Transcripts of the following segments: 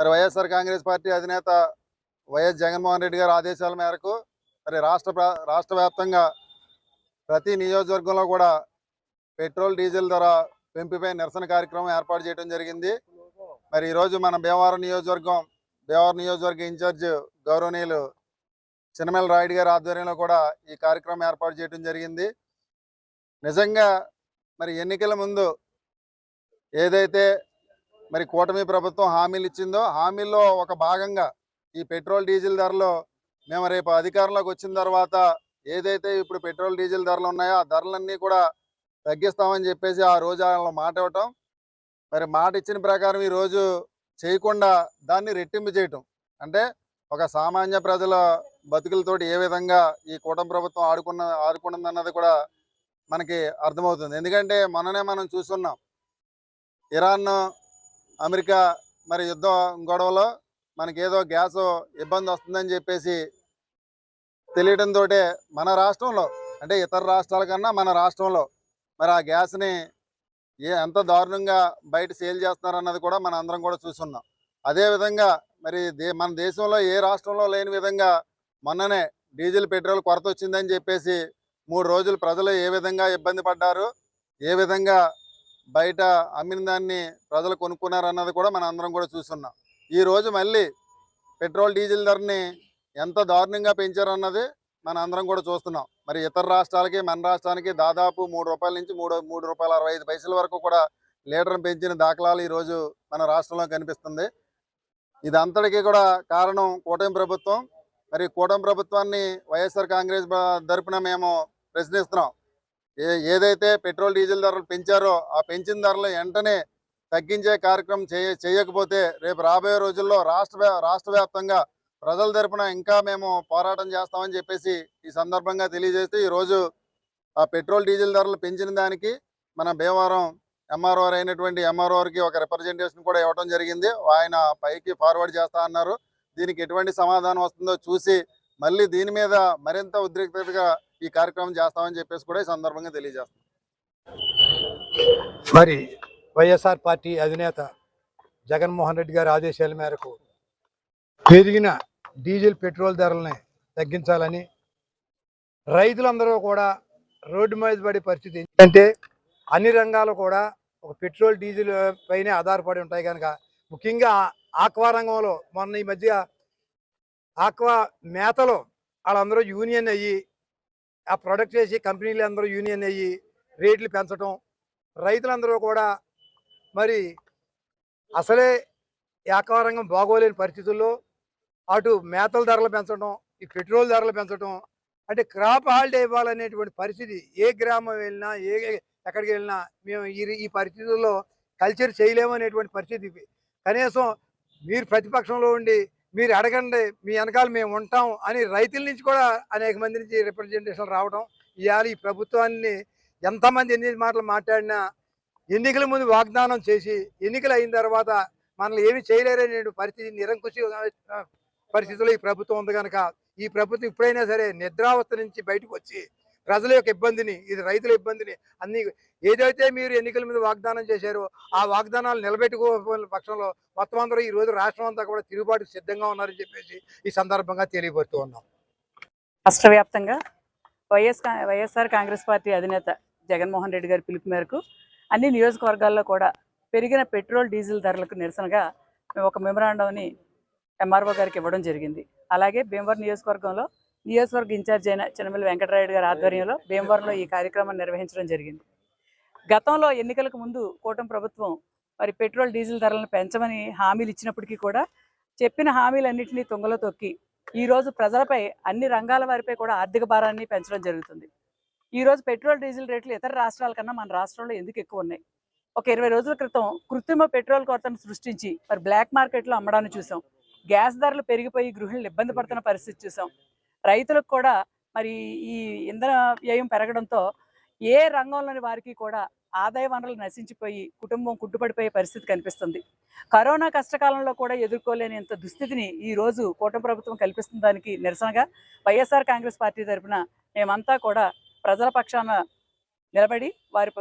మరి వైఎస్ఆర్ కాంగ్రెస్ పార్టీ అధినేత వైఎస్ జగన్మోహన్ రెడ్డి గారి ఆదేశాల మేరకు మరి రాష్ట్ర వ్యాప్తంగా ప్రతి నియోజకవర్గంలో కూడా పెట్రోల్ డీజిల్ ధర పెంపుపై నిరసన కార్యక్రమం ఏర్పాటు చేయడం జరిగింది. మరి ఈరోజు మన భీమవరం నియోజకవర్గ ఇన్ఛార్జ్ గౌరవనీయులు చినమల రాయుడు గారి ఆధ్వర్యంలో కూడా ఈ కార్యక్రమం ఏర్పాటు చేయడం జరిగింది. నిజంగా మరి ఎన్నికల ముందు ఏదైతే మరి కూటమి ప్రభుత్వం హామీలు ఇచ్చిందో హామీల్లో ఒక భాగంగా ఈ పెట్రోల్ డీజిల్ ధరలు మేము రేపు అధికారంలోకి వచ్చిన తర్వాత ఏదైతే ఇప్పుడు పెట్రోల్ డీజిల్ ధరలు ఉన్నాయో ఆ ధరలన్నీ కూడా తగ్గిస్తామని చెప్పేసి ఆ రోజు వాళ్ళ మాట ఇవ్వటం, మరి మాట ఇచ్చిన ప్రకారం ఈరోజు చేయకుండా దాన్ని రెట్టింపు చేయటం, అంటే ఒక సామాన్య ప్రజల బతుకులతోటి ఏ విధంగా ఈ కూటమి ప్రభుత్వం ఆడుకున్నదన్నది కూడా మనకి అర్థమవుతుంది. ఎందుకంటే మొన్ననే మనం చూస్తున్నాం, ఇరాన్ అమెరికా మరి యుద్ధ గొడవలో మనకేదో గ్యాస్ ఇబ్బంది వస్తుందని చెప్పేసి తెలియడంతో మన రాష్ట్రంలో అంటే ఇతర రాష్ట్రాల కన్నా మన రాష్ట్రంలో మరి ఆ గ్యాస్ని ఎంత దారుణంగా బయట సేల్ చేస్తున్నారన్నది కూడా మన అందరం కూడా చూస్తున్నాం. అదేవిధంగా మరి మన దేశంలో ఏ రాష్ట్రంలో లేని విధంగా మొన్ననే డీజిల్ పెట్రోల్ కొరత వచ్చిందని చెప్పేసి 3 రోజులు ప్రజలు ఏ విధంగా ఇబ్బంది పడ్డారు, ఏ విధంగా బయట అమ్మిన దాన్ని ప్రజలు కొనుక్కున్నారు అన్నది కూడా మన అందరం కూడా చూస్తున్నాం. ఈరోజు మళ్ళీ పెట్రోల్ డీజిల్ ధరని ఎంత దారుణంగా పెంచారన్నది మన అందరం కూడా చూస్తున్నాం. మరి ఇతర రాష్ట్రాలకి మన రాష్ట్రానికి దాదాపు ₹3 నుంచి ₹3.65 వరకు కూడా లీటర్ని పెంచిన దాఖలాలు ఈరోజు మన రాష్ట్రంలో కనిపిస్తుంది. ఇదంతటికీ కూడా కారణం కూటమి ప్రభుత్వం. మరి కూటమి ప్రభుత్వాన్ని వైఎస్ఆర్ కాంగ్రెస్ తరపున మేము ప్రశ్నిస్తున్నాం. ఏదైతే పెట్రోల్ డీజిల్ ధరలు పెంచారో ఆ పెంచిన ధరలు వెంటనే తగ్గించే కార్యక్రమం చేయకపోతే రేపు రాబోయే రోజుల్లో రాష్ట్ర వ్యాప్తంగా ప్రజల తరపున ఇంకా మేము పోరాటం చేస్తామని చెప్పేసి ఈ సందర్భంగా తెలియజేస్తూ ఈరోజు ఆ పెట్రోల్ డీజిల్ ధరలు పెంచిన దానికి మన భీమవరం ఎంఆర్ఓ అయినటువంటి ఎంఆర్ఓకి ఒక రిప్రజెంటేషన్ కూడా ఇవ్వడం జరిగింది. ఆయన పైకి ఫార్వర్డ్ చేస్తా అన్నారు. దీనికి ఎటువంటి సమాధానం వస్తుందో చూసి మళ్ళీ దీని మీద మరింత ఉద్రిక్తతగా ఈ కార్యక్రమం చేస్తామని చెప్పేసి కూడా ఈ సందర్భంగా తెలియజేస్తాం. మరి వైఎస్ఆర్ పార్టీ అధినేత జగన్మోహన్ రెడ్డి గారి ఆదేశాల మేరకు పెరిగిన డీజిల్ పెట్రోల్ ధరలని తగ్గించాలని రైతులందరూ కూడా రోడ్డు మీద పడే పరిస్థితి. ఎందుకంటే అన్ని రంగాలు కూడా ఒక పెట్రోల్ డీజిల్ పైనే ఆధారపడి ఉంటాయి కనుక, ముఖ్యంగా ఆక్వా రంగంలో మొన్న ఈ మధ్య ఆక్వా మేతలో వాళ్ళందరూ యూనియన్ అయ్యి ఆ ప్రొడక్ట్ చేసి కంపెనీలు అందరూ యూనియన్ అయ్యి రేట్లు పెంచడం, రైతులందరూ కూడా మరి అసలే ఆక్వా రంగం బాగోలేని పరిస్థితుల్లో అటు మేతల ధరలు పెంచడం, ఈ పెట్రోల్ ధరలు పెంచడం, అంటే క్రాప్ హాలిడే ఇవ్వాలనేటువంటి పరిస్థితి. ఏ గ్రామం వెళ్ళినా ఎక్కడికి వెళ్ళినా మేము ఈ పరిస్థితుల్లో కల్చర్ చేయలేము అనేటువంటి పరిస్థితి. కనీసం మీరు ప్రతిపక్షంలో ఉండి మీరు అడగండి, మీ వెనకాల మేము ఉంటాం అని రైతుల నుంచి కూడా అనేక మంది నుంచి రిప్రజెంటేషన్ రావడం. ఇవాళ ఈ ప్రభుత్వాన్ని ఎంతమంది ఎన్ని మాటలు మాట్లాడినా ఎన్నికల ముందు వాగ్దానం చేసి ఎన్నికలు అయిన తర్వాత మనల్ని ఏమి చేయలేరనే పరిస్థితి, నిరంకుశ పరిస్థితుల్లో ఈ ప్రభుత్వం ఉంది కనుక ఈ ప్రభుత్వం ఇప్పుడైనా సరే నిద్రావస్థ నుంచి బయటకు వచ్చి ప్రజల యొక్క ఇబ్బందిని, ఇది రైతుల ఇబ్బందిని అన్ని ఏదైతే మీరు ఎన్నికల మీద వాగ్దానం చేశారో ఆ వాగ్దానాలు నిలబెట్టుకోని పక్షంలో మొత్తం అందరూ ఈ రోజు రాష్ట్రం అంతా కూడా తిరుగుబాటుకు సిద్ధంగా ఉన్నారని చెప్పేసి ఈ సందర్భంగా తెలియబడుతూ ఉన్నాం. రాష్ట్ర వ్యాప్తంగా వైఎస్ఆర్ కాంగ్రెస్ పార్టీ అధినేత జగన్మోహన్ రెడ్డి గారి పిలుపు మేరకు అన్ని నియోజకవర్గాల్లో కూడా పెరిగిన పెట్రోల్ డీజిల్ ధరలకు నిరసనగా మేము ఒక మెమరాండంని ఎంఆర్ఓ గారికి ఇవ్వడం జరిగింది. అలాగే భీమవరం నియోజకవర్గంలో నియోజకవర్గ ఇన్ఛార్జ్ అయిన చినమల వెంకటరాయుడు గారి ఆధ్వర్యంలో భీమవరంలో ఈ కార్యక్రమాన్ని నిర్వహించడం జరిగింది. గతంలో ఎన్నికలకు ముందు కూటమి ప్రభుత్వం మరి పెట్రోల్ డీజిల్ ధరలను పెంచమని హామీలు ఇచ్చినప్పటికీ కూడా చెప్పిన హామీలన్నింటినీ తుంగలో తొక్కి ఈరోజు ప్రజలపై అన్ని రంగాల వారిపై కూడా ఆర్థిక భారాన్ని పెంచడం జరుగుతుంది. ఈరోజు పెట్రోల్ డీజిల్ రేట్లు ఇతర రాష్ట్రాల కన్నా మన రాష్ట్రంలో ఎందుకు ఎక్కువ ఉన్నాయి? ఒక 20 రోజుల క్రితం కృత్రిమ పెట్రోల్ కొరతను సృష్టించి మరి బ్లాక్ మార్కెట్లో అమ్మడాన్ని చూసాం. గ్యాస్ ధరలు పెరిగిపోయి గృహిణులు ఇబ్బంది పడుతున్న పరిస్థితి చూసాం. రైతులకు కూడా మరి ఈ ఇంధన వ్యయం పెరగడంతో ఏ రంగంలోని వారికి కూడా ఆదాయ వనరులు నశించిపోయి కుటుంబం కుట్టుపడిపోయే పరిస్థితి కనిపిస్తుంది. కరోనా కష్టకాలంలో కూడా ఎదుర్కోలేని ఇంత దుస్థితిని ఈరోజు కూటమి ప్రభుత్వం కల్పిస్తున్న దానికి నిరసనగా వైఎస్ఆర్ కాంగ్రెస్ పార్టీ తరఫున మేమంతా కూడా ప్రజల పక్షాన నిలబడి వారి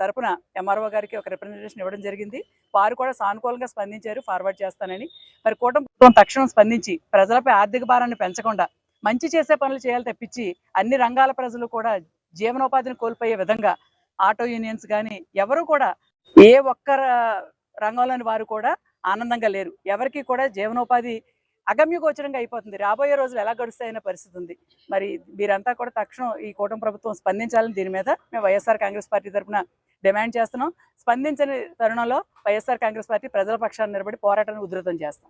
తరపున ఎంఆర్ఓ గారికి ఒక రిప్రజెంటేషన్ ఇవ్వడం జరిగింది. వారు కూడా సానుకూలంగా స్పందించారు, ఫార్వర్డ్ చేస్తానని. మరి కూటమి ప్రభుత్వం తక్షణం స్పందించి ప్రజలపై ఆర్థిక భారాన్ని పెంచకుండా మంచి చేసే పనులు చేయాలి తప్పించి అన్ని రంగాల ప్రజలు కూడా జీవనోపాధిని కోల్పోయే విధంగా ఆటో యూనియన్స్ కానీ ఎవరు కూడా ఏ ఒక్క రంగంలోని వారు కూడా ఆనందంగా లేరు. ఎవరికి కూడా జీవనోపాధి అగమ్యగోచరంగా అయిపోతుంది. రాబోయే రోజులు ఎలా గడుస్తాయనే పరిస్థితి ఉంది. మరి మీరంతా కూడా తక్షణం ఈ కూటమి ప్రభుత్వం స్పందించాలని దీని మీద మేము వైఎస్ఆర్ కాంగ్రెస్ పార్టీ తరఫున డిమాండ్ చేస్తున్నాం. స్పందించని తరుణంలో వైఎస్ఆర్ కాంగ్రెస్ పార్టీ ప్రజల పక్షాన్ని నిలబడి పోరాటాన్ని ఉధృతం చేస్తాం.